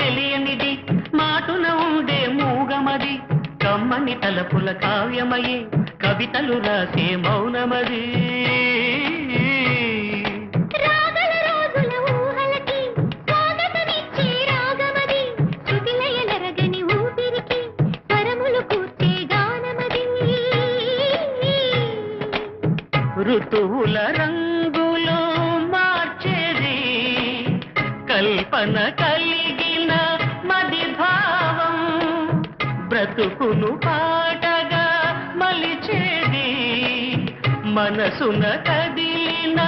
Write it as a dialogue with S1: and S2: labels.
S1: తెలియనిది మాటున ఉండే మూగమది కమ్మని తలపుల కావ్యమయే కవితలు రాసే మౌనమది ఋతువుల రంగులు మార్చేది కల్పన కలిగిన మది భావం బ్రతుకును పాటగా మలిచేది మనసున కదిలిన